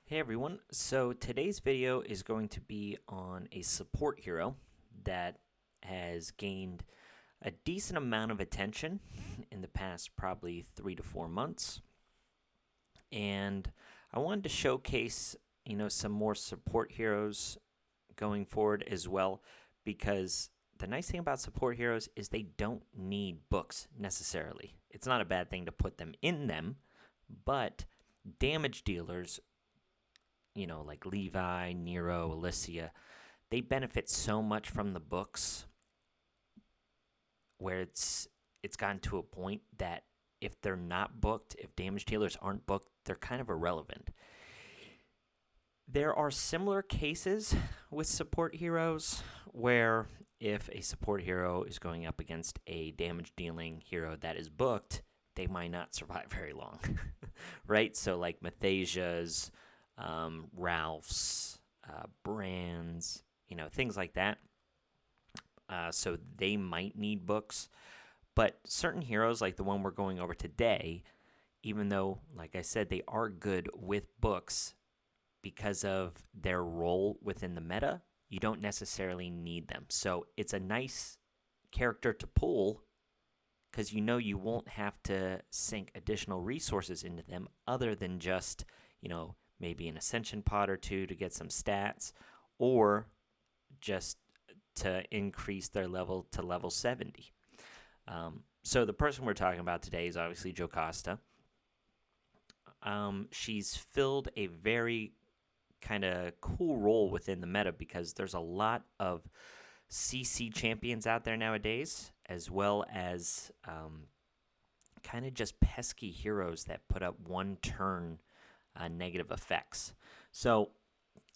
Hey everyone, so today's video is going to be on a support hero that has gained a decent amount of attention in the past probably 3 to 4 months. And I wanted to showcase, some more support heroes going forward as well, because the nice thing about support heroes is they don't need books necessarily. It's not a bad thing to put them in them, but damage dealers like Levi, Nero, Alicia, they benefit so much from the books where it's gotten to a point that if they're not booked, if damage dealers aren't booked, they're kind of irrelevant. There are similar cases with support heroes where if a support hero is going up against a damage dealing hero that is booked, they might not survive very long, right? So, like Mathasia's, Ralph's, Brands, things like that. So they might need books. But certain heroes, like the one we're going over today, even though, like I said, they are good with books because of their role within the meta, you don't necessarily need them. So it's a nice character to pull because you won't have to sink additional resources into them other than just, maybe an Ascension pot or two to get some stats, or just to increase their level to level 70. So the person we're talking about today is obviously Jocasta. She's filled a very kind of cool role within the meta because there's a lot of CC champions out there nowadays, as well as kind of just pesky heroes that put up one turn negative effects. So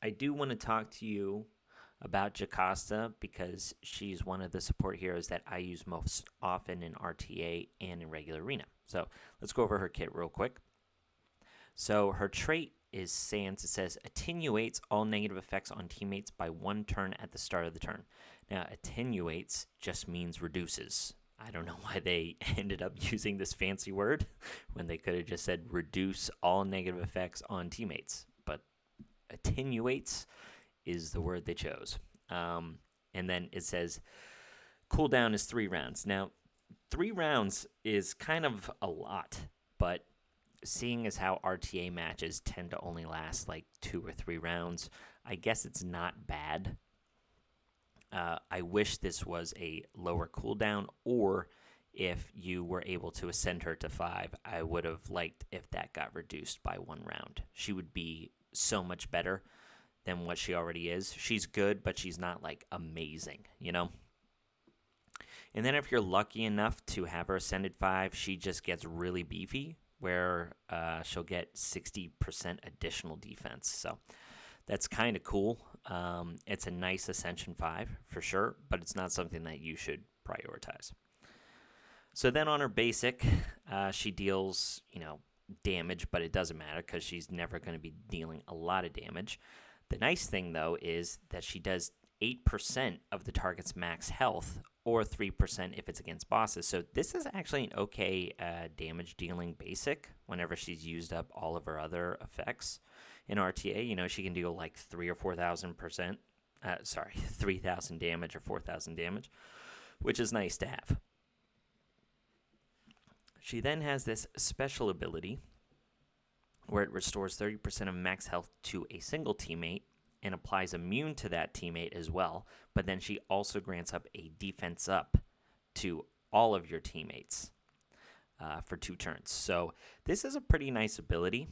I do want to talk to you about Jocasta because she's one of the support heroes that I use most often in RTA and in regular arena. So let's go over her kit real quick. So her trait is Sans. It says attenuates all negative effects on teammates by one turn at the start of the turn. Now, attenuates just means reduces. I don't know why they ended up using this fancy word when they could have just said reduce all negative effects on teammates. But attenuates is the word they chose. And then it says cooldown is 3 rounds. Now, 3 rounds is kind of a lot, but seeing as how RTA matches tend to only last like 2 or 3 rounds, I guess it's not bad. I wish this was a lower cooldown, or if you were able to ascend her to 5, I would have liked if that got reduced by 1 round. She would be so much better than what she already is. She's good, but she's not like amazing, And then if you're lucky enough to have her ascended 5, she just gets really beefy, where she'll get 60% additional defense. So that's kind of cool. It's a nice Ascension 5 for sure, but it's not something that you should prioritize. So then on her basic, she deals, damage, but it doesn't matter because she's never going to be dealing a lot of damage. The nice thing, though, is that she does 8% of the target's max health, or 3% if it's against bosses. So this is actually an okay damage dealing basic whenever she's used up all of her other effects in RTA. She can deal like 3,000 or 4,000%. 3,000 damage or 4,000 damage, which is nice to have. She then has this special ability where it restores 30% of max health to a single teammate and applies immune to that teammate as well, but then she also grants up a defense up to all of your teammates for 2 turns. So this is a pretty nice ability.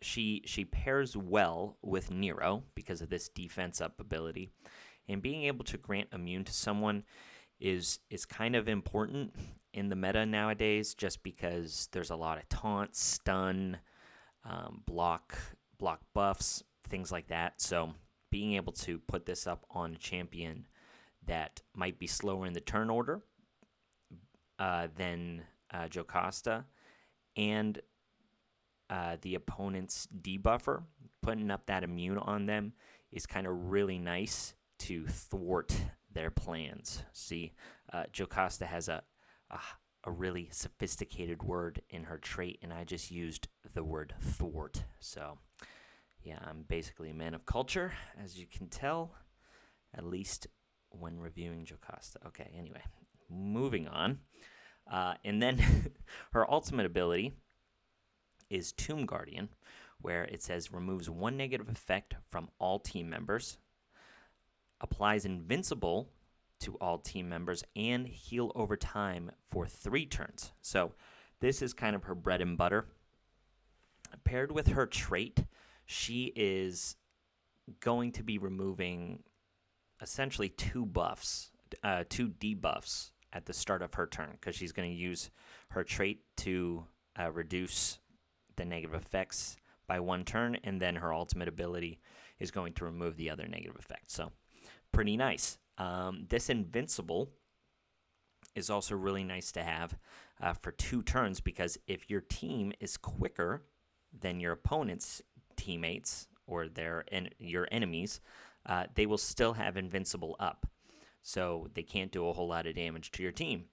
She pairs well with Nero because of this defense up ability, and being able to grant immune to someone is kind of important in the meta nowadays, just because there's a lot of taunt, stun, block buffs, things like that. So being able to put this up on a champion that might be slower in the turn order than Jocasta, and the opponent's debuffer, putting up that immune on them is kind of really nice to thwart their plans. See, Jocasta has a really sophisticated word in her trait, and I just used the word thwart. So Yeah, I'm basically a man of culture, as you can tell, at least when reviewing Jocasta. Okay, anyway, moving on. And then her ultimate ability is Tomb Guardian, where it says removes one negative effect from all team members, applies invincible to all team members, and heal over time for 3 turns. So this is kind of her bread and butter. Paired with her trait, she is going to be removing essentially 2 buffs, 2 debuffs at the start of her turn, because she's going to use her trait to reduce the negative effects by 1 turn, and then her ultimate ability is going to remove the other negative effects. So pretty nice. This invincible is also really nice to have for 2 turns, because if your team is quicker than your opponent's teammates or your enemies, they will still have invincible up. So they can't do a whole lot of damage to your team.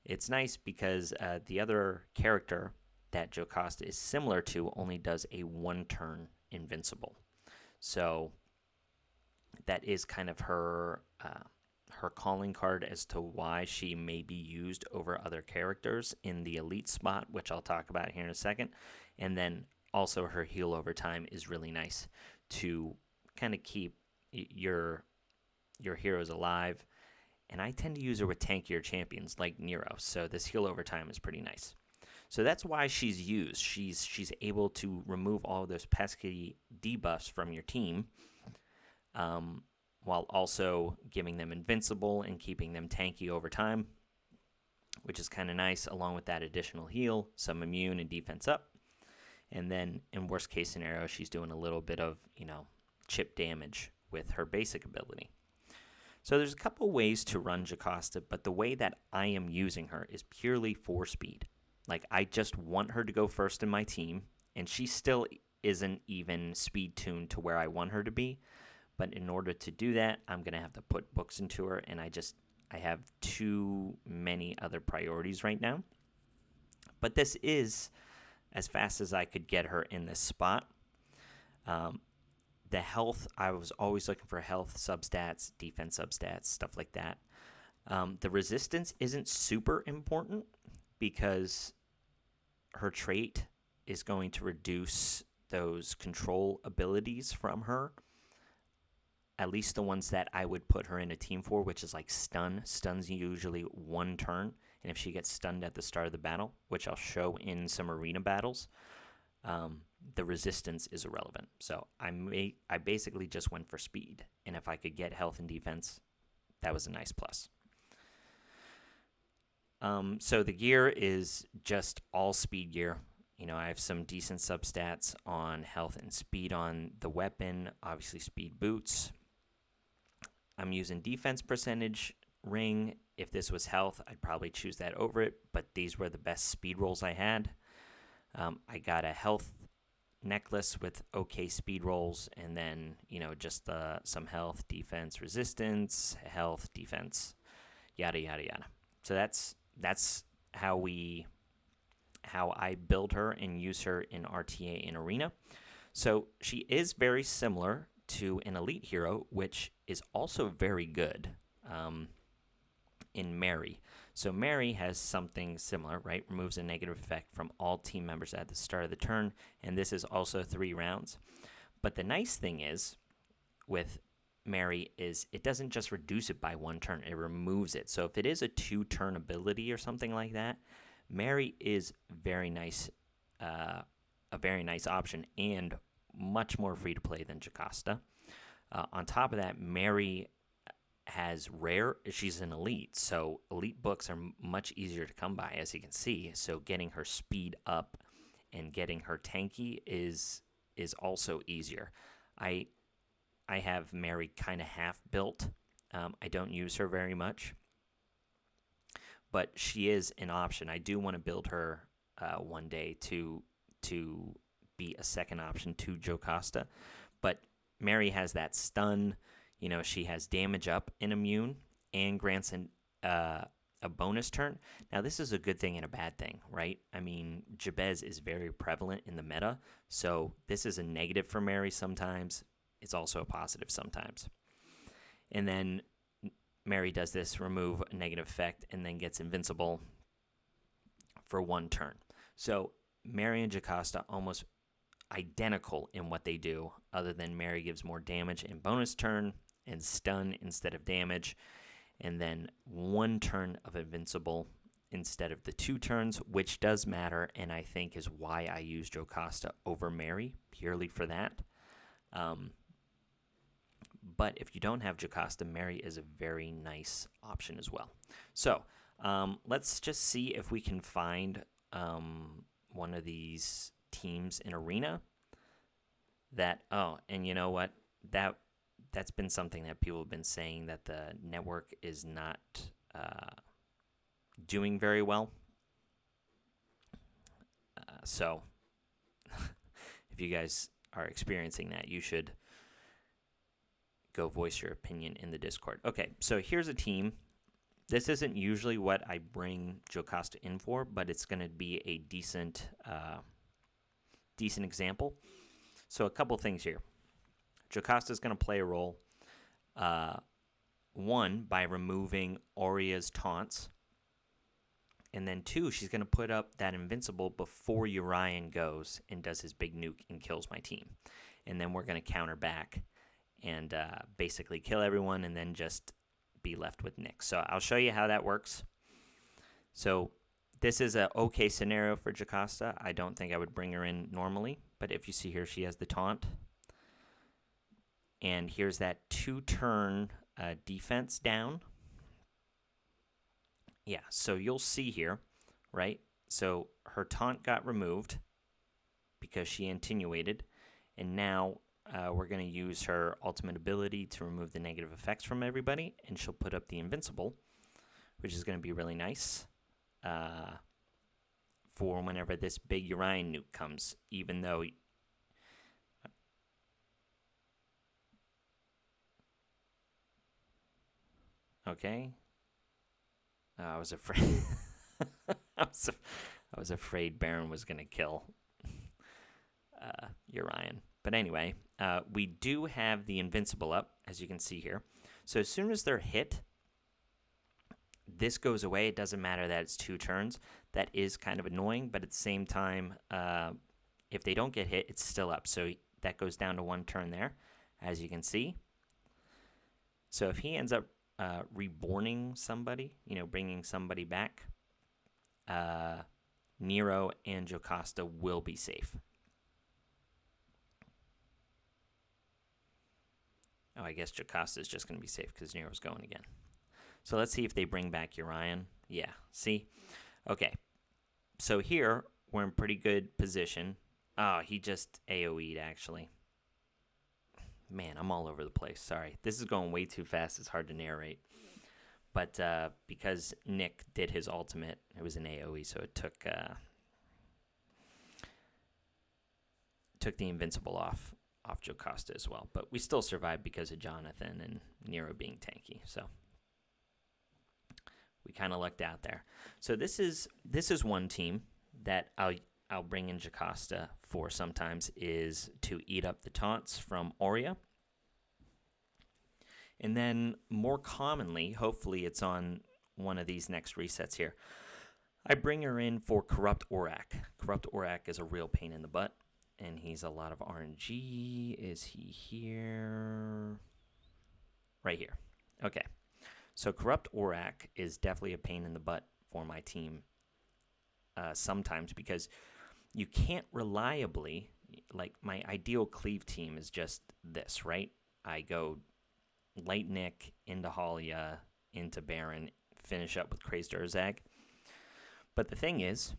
It's nice because the other character that Jocasta is similar to only does a 1-turn invincible. So that is kind of her calling card as to why she may be used over other characters in the elite spot, which I'll talk about here in a second. And then also her heal over time is really nice to kind of keep your heroes alive. And I tend to use her with tankier champions like Nero, so this heal over time is pretty nice. So that's why she's used. She's able to remove all of those pesky debuffs from your team, while also giving them invincible and keeping them tanky over time, which is kind of nice, along with that additional heal, some immune and defense up. And then in worst case scenario, she's doing a little bit of, chip damage with her basic ability. So there's a couple ways to run Jocasta, but the way that I am using her is purely for speed. Like, I just want her to go first in my team, and she still isn't even speed tuned to where I want her to be. But in order to do that, I'm going to have to put books into her, and I have too many other priorities right now. But this is as fast as I could get her in this spot. The health, I was always looking for health substats, defense substats, stuff like that. The resistance isn't super important because her trait is going to reduce those control abilities from her. At least the ones that I would put her in a team for, which is like stun. Stun's usually 1 turn, and if she gets stunned at the start of the battle, which I'll show in some arena battles, the resistance is irrelevant. So I basically just went for speed, and if I could get health and defense, that was a nice plus. So the gear is just all speed gear. I have some decent substats on health and speed on the weapon, obviously speed boots. I'm using defense percentage ring. If this was health, I'd probably choose that over it, but these were the best speed rolls I had. I got a health necklace with okay speed rolls, and then, just some health, defense, resistance, health, defense, yada, yada, yada. So that's how I build her and use her in RTA and Arena. So she is very similar to an elite hero, which is also very good in Mary. So Mary has something similar, right? Removes a negative effect from all team members at the start of the turn, and this is also 3 rounds. But the nice thing is with Mary is it doesn't just reduce it by 1 turn, it removes it. So if it is a 2-turn ability or something like that, Mary is very nice, a very nice option, and much more free to play than Jocasta. On top of that, Mary has rare. She's an elite, so elite books are much easier to come by, as you can see. So getting her speed up and getting her tanky is also easier. I have Mary kind of half built. I don't use her very much, but she is an option. I do want to build her one day to be a second option to Jocasta, but Mary has that stun. She has damage up and immune, and grants a bonus turn. Now, this is a good thing and a bad thing, right? I mean, Jabez is very prevalent in the meta, so this is a negative for Mary sometimes. It's also a positive sometimes. And then Mary does this, remove a negative effect, and then gets invincible for 1 turn. So Mary and Jocasta almost identical in what they do, other than Mary gives more damage in bonus turn and stun instead of damage, and then 1 turn of invincible instead of the 2 turns, which does matter, and I think is why I use Jocasta over Mary, purely for that. But if you don't have Jocasta, Mary is a very nice option as well. So let's just see if we can find one of these teams in Arena that, and you know what? That's been something that people have been saying, that the network is not doing very well. So if you guys are experiencing that, you should go voice your opinion in the Discord. Okay, so here's a team. This isn't usually what I bring Jocasta in for, but it's going to be a decent example. So a couple things here. Jocasta is going to play a role. 1, by removing Oria's taunts. And then 2, she's going to put up that invincible before Urian goes and does his big nuke and kills my team. And then we're going to counter back and basically kill everyone and then just be left with Nick. So I'll show you how that works. So this is an okay scenario for Jocasta. I don't think I would bring her in normally, but if you see here, she has the taunt. And here's that 2-turn defense down. Yeah, so you'll see here, right? So her taunt got removed because she attenuated, and now we're going to use her ultimate ability to remove the negative effects from everybody, and she'll put up the invincible, which is going to be really nice for whenever this big Urian nuke comes, even though... Okay. I was afraid. I was afraid Baron was going to kill Urian. But anyway, we do have the invincible up, as you can see here. So as soon as they're hit, this goes away. It doesn't matter that it's 2 turns. That is kind of annoying, but at the same time, if they don't get hit, it's still up. So that goes down to 1 turn there, as you can see. So if he ends up reborning somebody, bringing somebody back, Nero and Jocasta will be safe. Oh, I guess Jocasta is just going to be safe because Nero's going again. So let's see if they bring back Urian. Yeah, see? Okay. So here, we're in pretty good position. Oh, he just AoE'd, actually. Man, I'm all over the place. Sorry. This is going way too fast. It's hard to narrate. But because Nick did his ultimate, it was an AoE, so it took the invincible off Jocasta as well. But we still survived because of Jonathan and Nero being tanky. So we kind of lucked out there. So this is one team that I'll bring in Jocasta for sometimes, is to eat up the taunts from Aurea. And then more commonly, hopefully it's on one of these next resets here, I bring her in for Corrupt Aurak. Corrupt Aurak is a real pain in the butt, and he's a lot of RNG. Is he here? Right here. Okay. So Corrupt Aurak is definitely a pain in the butt for my team sometimes, because you can't reliably, like my ideal cleave team is just this, right? I go Light Nick into Halia, into Baron, finish up with Crazed Urzag. But the thing is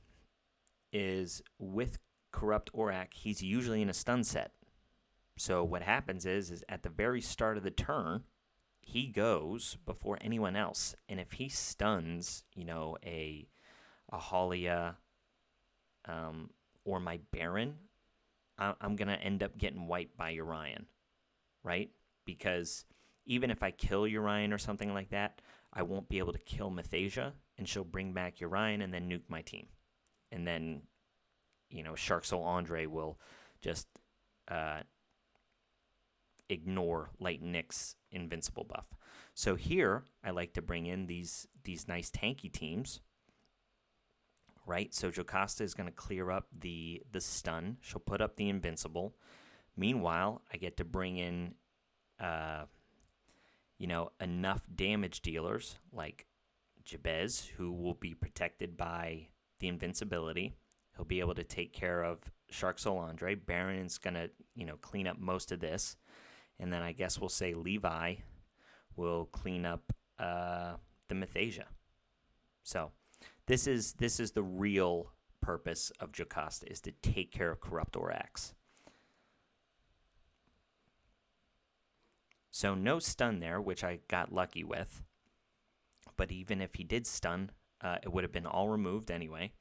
with Corrupt Aurak, he's usually in a stun set. So what happens is at the very start of the turn, he goes before anyone else. And if he stuns, a Halia or my Baron, I'm going to end up getting wiped by Urian, right? Because even if I kill Urian or something like that, I won't be able to kill Mathasia, and she'll bring back Urian and then nuke my team. And then, Shark Soul Andre will just ignore Light Nick's invincible buff. So here, I like to bring in these nice tanky teams, right? So Jocasta is going to clear up the stun. She'll put up the invincible. Meanwhile, I get to bring in, enough damage dealers like Jabez, who will be protected by the invincibility. He'll be able to take care of Shark Soul Andre. Baron is going to, clean up most of this. And then I guess we'll say Levi will clean up the Mathasia. So this is the real purpose of Jocasta, is to take care of Corruptor Axe. So no stun there, which I got lucky with. But even if he did stun, it would have been all removed anyway.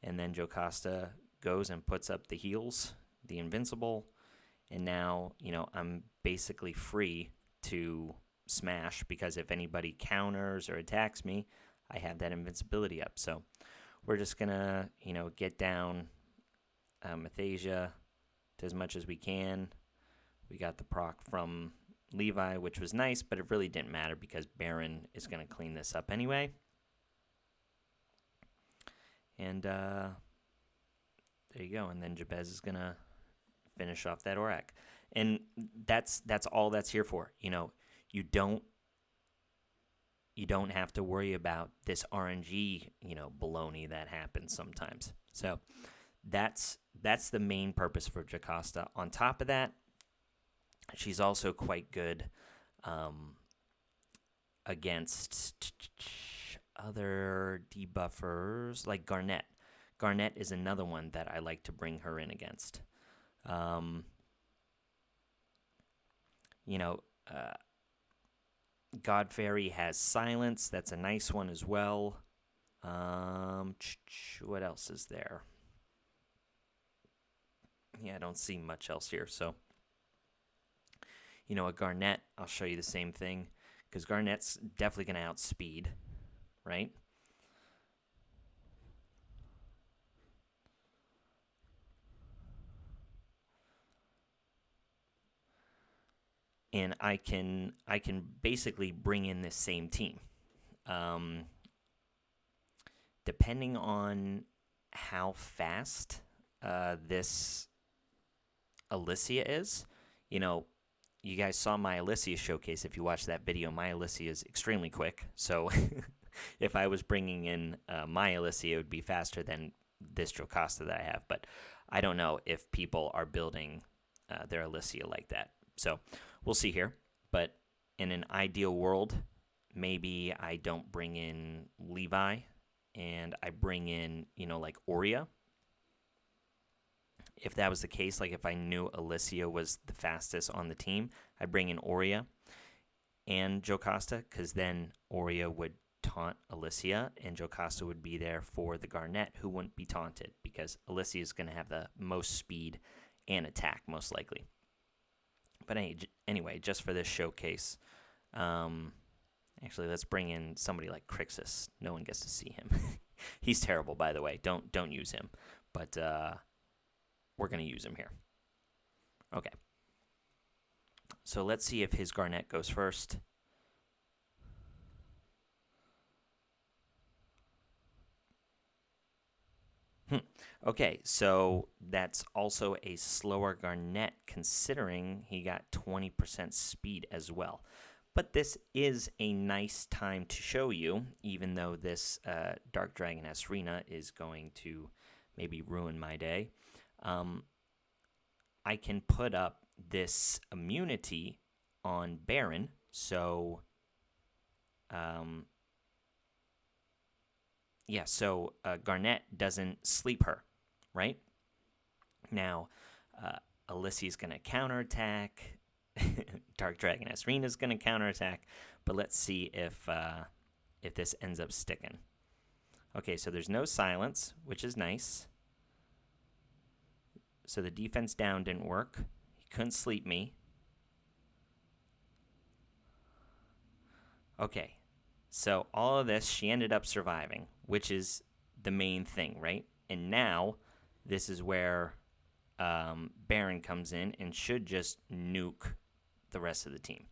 And then Jocasta goes and puts up the heals, the invincible, and now, I'm basically free to smash, because if anybody counters or attacks me, I have that invincibility up. So we're just going to, get down Mathasia to as much as we can. We got the proc from Levi, which was nice, but it really didn't matter because Baron is going to clean this up anyway. And there you go. And then Jabez is going to finish off that Aurak. And that's all that's here for. You don't have to worry about this RNG, baloney that happens sometimes. So that's the main purpose for Jocasta. On top of that, she's also quite good against other debuffers like Garnet. Garnet is another one that I like to bring her in against. God Fairy has Silence. That's a nice one as well. What else is there? Yeah, I don't see much else here. So, a Garnet, I'll show you the same thing, because Garnet's definitely going to outspeed, right? And I can basically bring in this same team. Depending on how fast this Alicia is, you guys saw my Alicia showcase. If you watched that video, my Alicia is extremely quick. So if I was bringing in my Alicia, it would be faster than this Jocasta that I have. But I don't know if people are building their Alicia like that. So we'll see here. But in an ideal world, maybe I don't bring in Levi and I bring in, like Aurea. If that was the case, like if I knew Alicia was the fastest on the team, I'd bring in Aurea and Jocasta, because then Aurea would taunt Alicia and Jocasta would be there for the Garnet, who wouldn't be taunted, because Alicia is going to have the most speed and attack, most likely. But anyway, just for this showcase, actually, let's bring in somebody like Crixus. No one gets to see him. He's terrible, by the way. Don't use him. But we're going to use him here. Okay. So let's see if his Garnet goes first. Okay, so that's also a slower Garnet, considering he got 20% speed as well. But this is a nice time to show you, even though this Dark Dragon Asrina is going to maybe ruin my day. I can put up this immunity on Baron, so Garnet doesn't sleep her, right? Now, Alicia's going to counterattack. Dark Dragon Asrina is going to counterattack, but let's see if this ends up sticking. Okay, so there's no silence, which is nice. So the defense down didn't work. He couldn't sleep me. Okay, So all of this, she ended up surviving, which is the main thing, right? And now this is where Baron comes in and should just nuke the rest of the team.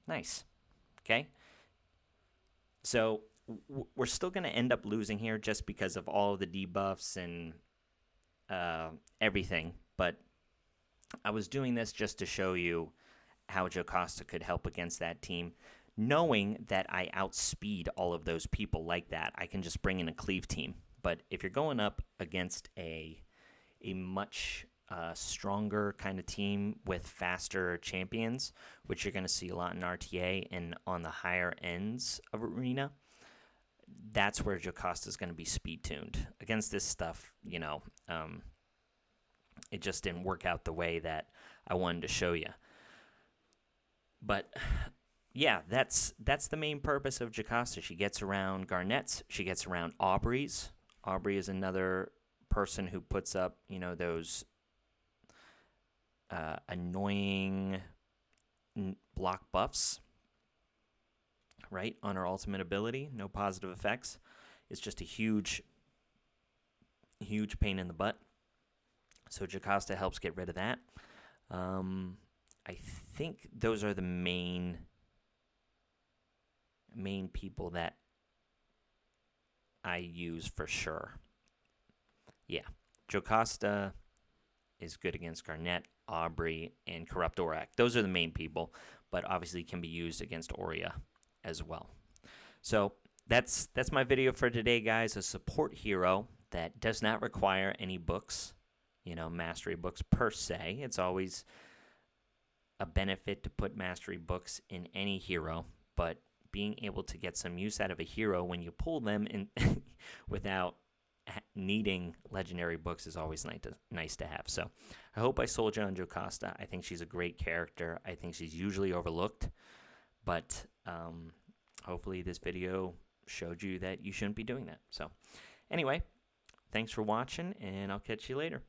Nice. Okay. So we're still going to end up losing here just because of all of the debuffs and everything. But I was doing this just to show you how Jocasta could help against that team. Knowing that I outspeed all of those people like that, I can just bring in a cleave team. But if you're going up against a much stronger kind of team with faster champions, which you're going to see a lot in RTA and on the higher ends of Arena, that's where Jocasta is going to be speed tuned. Against this stuff, it just didn't work out the way that I wanted to show you. But yeah, that's the main purpose of Jocasta. She gets around Garnet's. She gets around Aubrey's. Aubrey is another person who puts up, those annoying block buffs, right, on her ultimate ability. No positive effects. It's just a huge pain in the butt. So Jocasta helps get rid of that. I think those are the main people that I use for sure. Yeah, Jocasta is good against Garnet, Aubrey, and Corrupt Aurak. Those are the main people, but obviously can be used against Aurea as well. So that's my video for today, guys. A support hero that does not require any books, mastery books per se. It's always a benefit to put mastery books in any hero, but being able to get some use out of a hero when you pull them in without needing legendary books is always nice to have. So I hope I sold you on Jocasta. I think she's a great character. I think she's usually overlooked, but hopefully this video showed you that you shouldn't be doing that. So anyway, thanks for watching, and I'll catch you later.